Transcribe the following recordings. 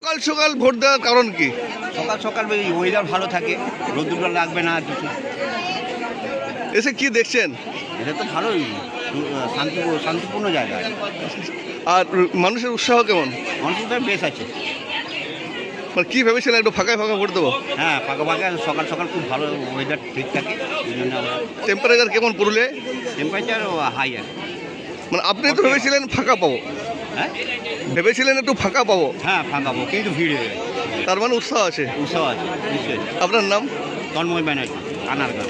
সকাল সকাল ভোট দেওয়ার কারণ কি? সকাল সকাল ওয়েদার ভালো থাকে, রোদ্দুরটা লাগবে না কিছু। এসে কি দেখছেন? এটা তো ভালোই, শান্তিপূর্ণ জায়গা। আর মানুষের উৎসাহ কেমন? মানুষের বেশ আছে। মানে কি ভেবেছিলেন একটু ফাঁকায় ফাঁকা ভোট দেবো? হ্যাঁ, ফাঁকা ফাঁকা সকাল সকাল খুব ভালো ওয়েদার ঠিক থাকে, এই জন্য টেম্পারেচার কেমন পুরুলিয়ায়? টেম্পারেচার হাই আছে। মানে আপনি তো ভেবেছিলেন ফাঁকা পাবো, হ্যাঁ ভেবেছিলেন একটু ফাঁকা পাবো, হ্যাঁ ফাঁকাবো, কিন্তু ভিড় হয়ে গেছে। তার মানে উৎসাহ আছে। উৎসব আছে নিশ্চয়ই। আপনার নাম? তন্ময় ব্যানার্জি, আনারগাঁ।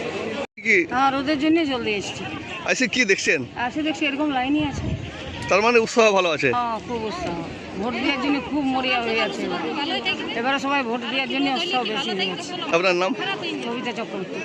কি হ্যাঁ, রোদের জন্যই জলদি এসছি। এসে কি দেখছেন? আসে দেখছি এরকম লাইনই আছে। তার মানে উৎসাহ ভালো আছে। হ্যাঁ, খুব উৎসাহ। ভোট দেওয়ার জন্য খুব মরিয়া হয়ে আছে এবারে সবাই ভোট দেওয়ার জন্য উৎসাহ বেশি হয়ে গেছে। আপনার নাম? কবিতা চক্রবর্তী।